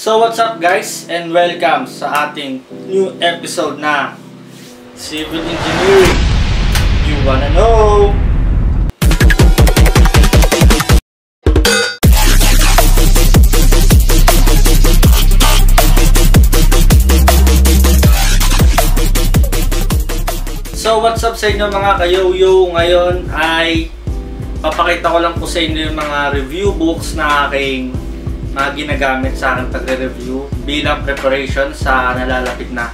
So what's up guys, and welcome sa ating new episode na Civil Engineering. You wanna know? So what's up sa inyo mga kayoyo? Ngayon ay papakita ko lang po sa inyo yung mga review books na aking mga ginagamit sa aking pagre-review bilang preparation sa nalalapit na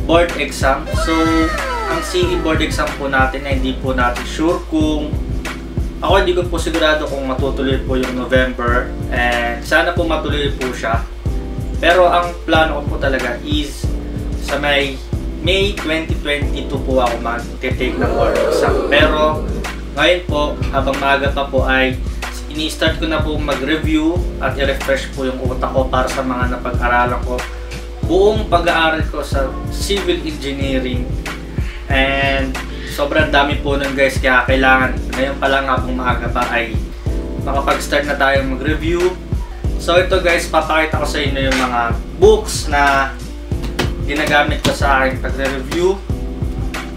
board exam. So ang CE board exam po natin ay hindi po natin sure kung hindi ko po sigurado kung matutuloy po yung November, and sana po matuloy po siya. Pero ang plano ko po talaga is sa May 2022 po ako mag-take ng board exam. Pero ngayon po, habang maaga pa po ay ini-start ko na po mag-review at i-refresh po yung utak ko para sa mga napag-aralan ko. Buong pag-aaral ko sa Civil Engineering. And sobrang dami po nun guys, kaya kailangan ngayon pa lang habang maaga pa ay makapag-start na tayo mag-review. So ito guys, papakita ko sa inyo yung mga books na ginagamit ko sa aking pagre-review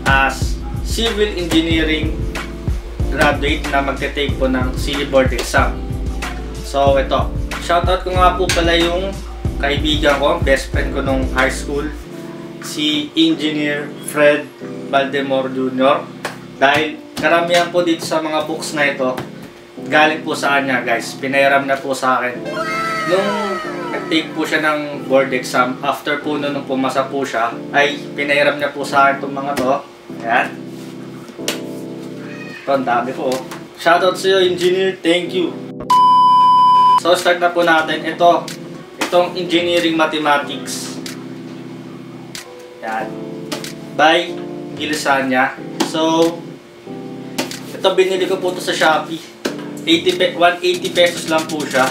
as Civil Engineering graduate na magte-take po ng CE board exam. So ito, shoutout ko nga po pala yung kaibigan ko, best friend ko nung high school, si Engineer Fred Valdemor Jr. Dahil karamihan po dito sa mga books na ito galing po sa kanya guys, pinahiram na po sa akin nung nag-take po siya ng board exam. After po nung pumasa po siya ay pinahiram niya po sa akin itong mga to. Ayan. Ito, ang dami po. Shoutout sa iyo, engineer. Thank you. So, start na po natin. Itong Engineering Mathematics. Yan. By Gilisanya. So, ito binili ko po ito sa Shopee. 180 pesos lang po siya.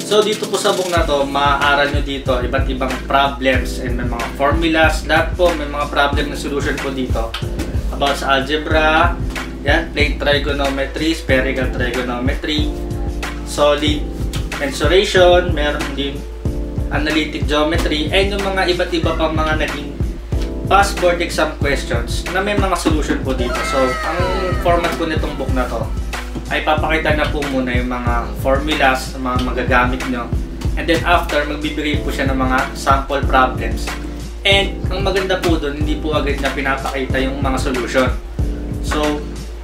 So, dito po sa book na to, maaaral nyo dito iba't ibang problems and may mga formulas. Lahat po, may mga problem na solution po dito. About sa algebra, yan, plane trigonometry, spherical trigonometry, solid mensuration, meron din analytic geometry, and yung mga iba't iba pang mga naging past board exam questions na may mga solution po dito. So, ang format po nitong book na to ay papakita na po muna yung mga formulas na mga magagamit nyo, and then after, magbibigay po siya ng mga sample problems. And ang maganda po doon, hindi po agad na pinapakita yung mga solution. So,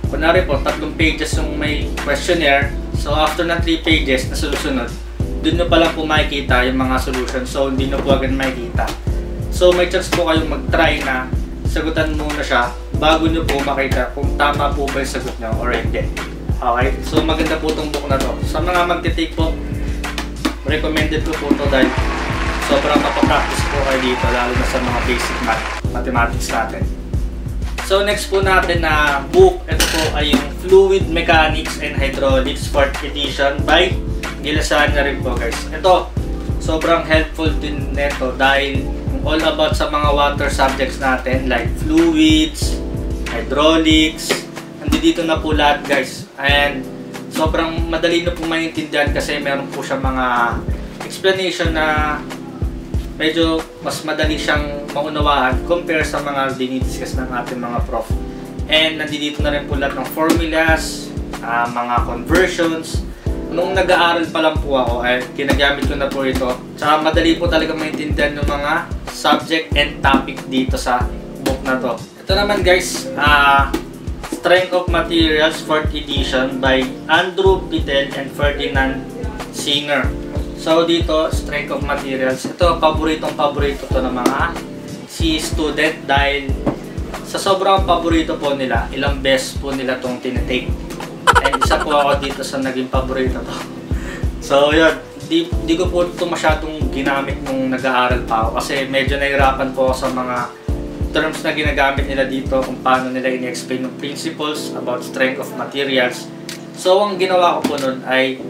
kunwari po, 3 pages yung may questionnaire. So, after ng 3 pages na sulusunod, dun nyo pa lang po makikita yung mga solution. So, hindi nyo po agad makikita. So, may chance po kayong mag-try na sagutan muna siya bago nyo po makita kung tama po ba yung sagot nyo or hindi. Okay? So, maganda po itong book na to. Sa mga magte-take po, recommended ko po ito dahil sobrang mapapractice po kayo dito, lalo na sa mga basic mathematics natin. So next po natin na book, ito po ay yung Fluid Mechanics and Hydraulics 4th edition by Gilisanya rin po guys. Ito, sobrang helpful din nito dahil all about sa mga water subjects natin like fluids, hydraulics, nandito na po lahat guys. And sobrang madali na po maintindihan kasi meron po siya mga explanation na medyo mas madali siyang maunawaan compare sa mga dinidiscuss ng ating mga prof. And nandito na rin po lahat ng formulas, mga conversions. Nung nag-aaral pa lang po ako, ay ginagamit ko na po ito. Tsaka madali po talaga maintindihan ng mga subject and topic dito sa book na to. Ito naman guys, Strength of Materials 4th edition by Andrew Biddle and Ferdinand Singer. So dito, Strength of Materials, ito paboritong to ng mga CE student dahil sa sobrang paborito po nila, ilang beses po nila itong tinitake. And isa po ako dito sa naging paborito to. So yun, di ko po ito masyadong ginamit nung nag-aaral pa ako kasi medyo nahirapan po ako sa mga terms na ginagamit nila dito kung paano nila in-explain yung principles about strength of materials. So ang ginawa ko po nun ay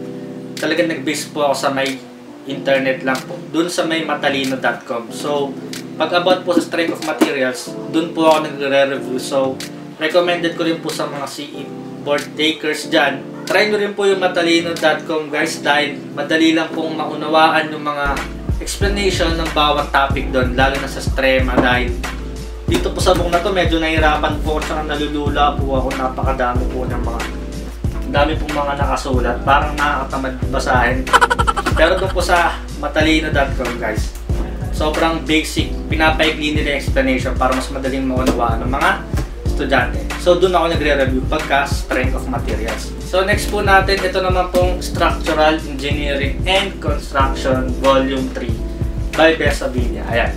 talagang nag-base po ako sa may internet lang po, dun sa may matalino.com. So, pag about po sa strength of materials, dun po ako nagre-review. So, recommended ko rin po sa mga CE board takers dyan. Try nyo rin po yung matalino.com guys dahil madali lang pong maunawaan yung mga explanation ng bawat topic doon, lalo na sa strema, dahil dito po sa book na to medyo nahirapan po at nalulula po ako, napakadami po ng dami pong mga nakasulat, parang nakakatamad basahin. Pero doon po sa matalino.com guys, sobrang basic, pinapaikli nila yung explanation para mas madaling maunawaan ng mga estudyante. So doon ako nagre-review pagka strength of materials. So next po natin, ito naman pong Structural Engineering and Construction Volume 3 by Besavilla. Ayan.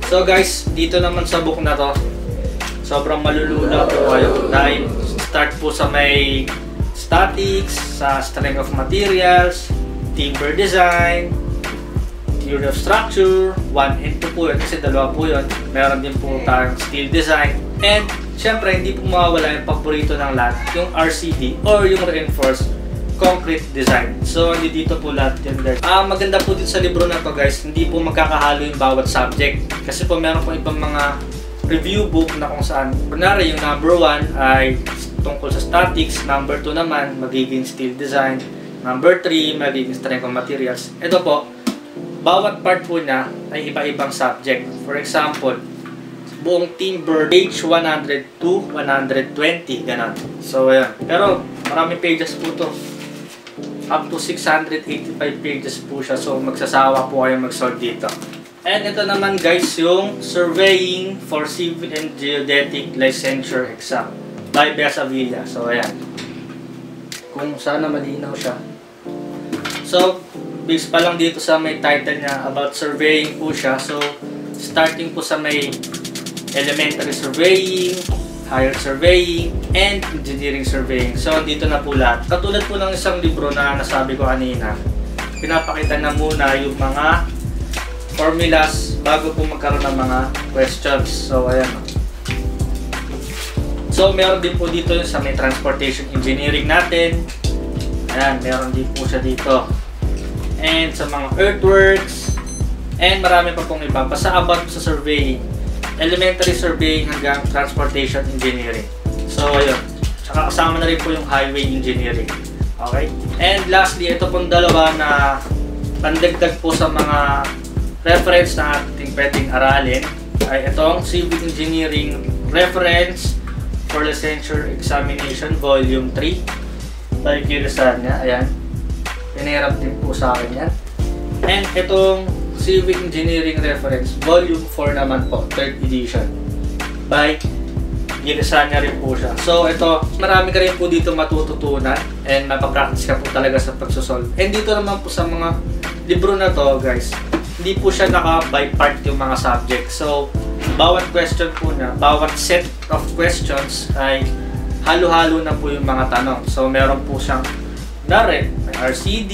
So guys, dito naman sa book na to, sobrang malulula po kayo dahil start po sa may statics, sa strength of materials, timber design, theory of structure, 1 and 2 po yun kasi dalawa po yun. Meron din po tayong steel design, and syempre hindi po mawawala yung paborito ng lahat, yung RCD or yung reinforced concrete design. So hindi dito po lahat yun guys. Maganda po dito sa libro na to guys, hindi po magkakahalo yung bawat subject kasi po meron po ibang mga review book na kung saan kunwari yung number 1 ay tungkol sa statics, number 2 naman magiging steel design, number 3 magiging strength of materials. Ito po, bawat part po niya ay iba-ibang subject. For example, buong timber page 100 to 120, ganun. So ayan, pero maraming pages po to, up to 685 pages po siya, so magsasawa po kayo mag-solve dito. And ito naman guys, yung Surveying for Civil and Geodetic Licensure Exam by Besavilla. So ayan, kung sana malinaw siya. So based pa lang dito sa may title niya, about surveying po siya. So starting po sa may elementary surveying, higher surveying, and engineering surveying. So dito na po lahat. Katulad po ng isang libro na nasabi ko kanina, pinapakita na muna yung mga formulas bago po magkaroon ng mga questions. So ayan. So meron din po dito sa may transportation engineering natin. Ayan, meron din po siya dito. And sa mga earthworks, and marami pa pong iba. Basta about sa surveying, elementary surveying hanggang transportation engineering. So ayun, tsaka kasama na rin po yung highway engineering. Okay? And lastly, ito pong dalawa na pandagdag po sa mga reference na ating pwedeng aralin ay itong Civil Engineering Reference for Licensure Examination Volume 3 by Gilisania. Ayan, pinahirap din po sa akin yan. And itong Civil Engineering Reference Volume 4 naman po, 3rd edition by Gilisania rin po siya. So ito, marami ka rin po dito matututunan and mapapractice ka po talaga sa pagsosolve. And dito naman po sa mga libro na to guys, hindi po siya naka-by part yung mga subject. So bawat question po na, bawat set of questions ay halo-halo na po yung mga tanong. So meron po siyang may RCD,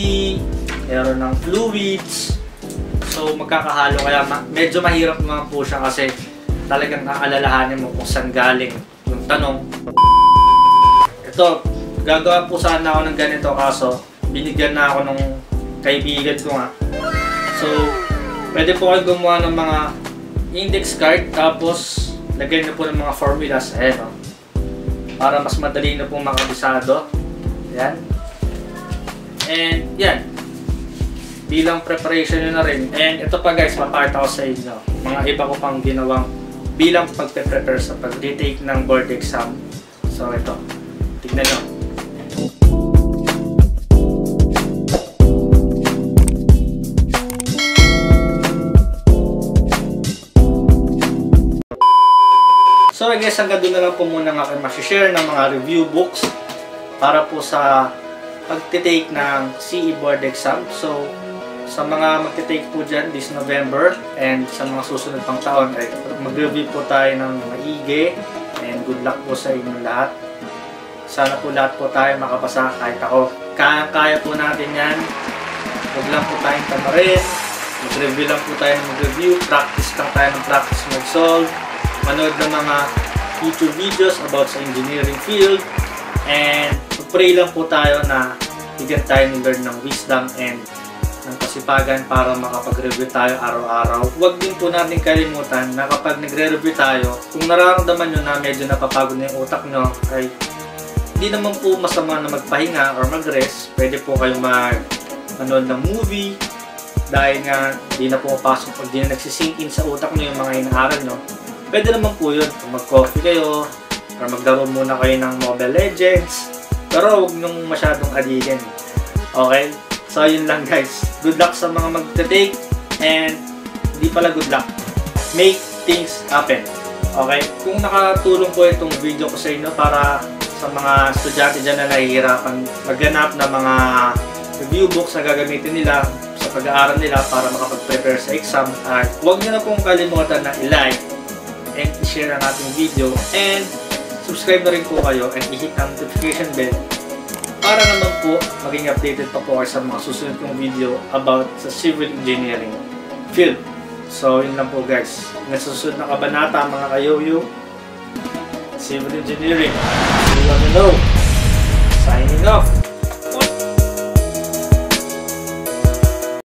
meron ng fluids. So magkakahalo, kaya medyo mahirap naman po siya kasi talagang aalalahanin mo kung saan galing yung tanong. Ito, gagawa po sana ako ng ganito kaso binigyan na ako nung kaibigan ko nga. So pwede po kayo gumawa ng mga index card tapos lagyan na po ng mga formulas. Ayan o. Para mas madali na pong makabisado. Ayan. And yan. Bilang preparation nyo na rin. And ito pa guys, papakita ko sa inyo. Mga iba ko pang ginawang bilang pagpe-prepare sa pag-retake ng board exam. So ito. Tignan nyo. So I guess hanggang doon na lang po muna nga kayo masishare ng mga review books para po sa pag-take ng CE board exam. So sa mga mag-take po dyan this November and sa mga susunod pang taon ay mag-review po tayo ng maigi and good luck po sa inyo lahat. Sana po lahat po tayo makapasa, kahit ako. Kaya po natin yan. Huwag lang po tayong tamarin. Mag-review lang po tayo ng mag-review. Practice lang tayo ng practice mag-solve. Manood ng mga YouTube videos about sa engineering field, and pray lang po tayo na bigyan tayo ni Lord ng wisdom and ng kasipagan para makapag-review tayo araw-araw. Huwag din po natin kalimutan na kapag nagre-review tayo, kung nararamdaman nyo na medyo napapagod na yung utak nyo, ay hindi naman po masama na magpahinga or mag-rest. Pwede po kayong manood ng movie, dahil nga di na pumapasok o di na nagsisink in sa utak nyo yung mga inaaral nyo, pwede naman po yun. Kung mag-coffee kayo, or maglaro muna kayo ng Mobile Legends, pero huwag nyong masyadong adikin. Okay? So yun lang guys. Good luck sa mga magte-take, and di pala good luck. Make things happen. Okay? Kung nakatulong po itong video ko sa inyo para sa mga estudyante dyan na nahihirapan maghanap ng mga review books na gagamitin nila sa pag-aaral nila para makapag-prepare sa exam, at huwag nyo na pong kalimutan na i-like and i-share ang ating video, and subscribe na rin po kayo and i-hit ang notification bell para naman po maging updated pa po kayo sa mga susunod kong video about sa civil engineering field. So, yun lang po guys. Nasusunod na kabanata mga kayoyo. Civil engineering. You wanna know? Signing off.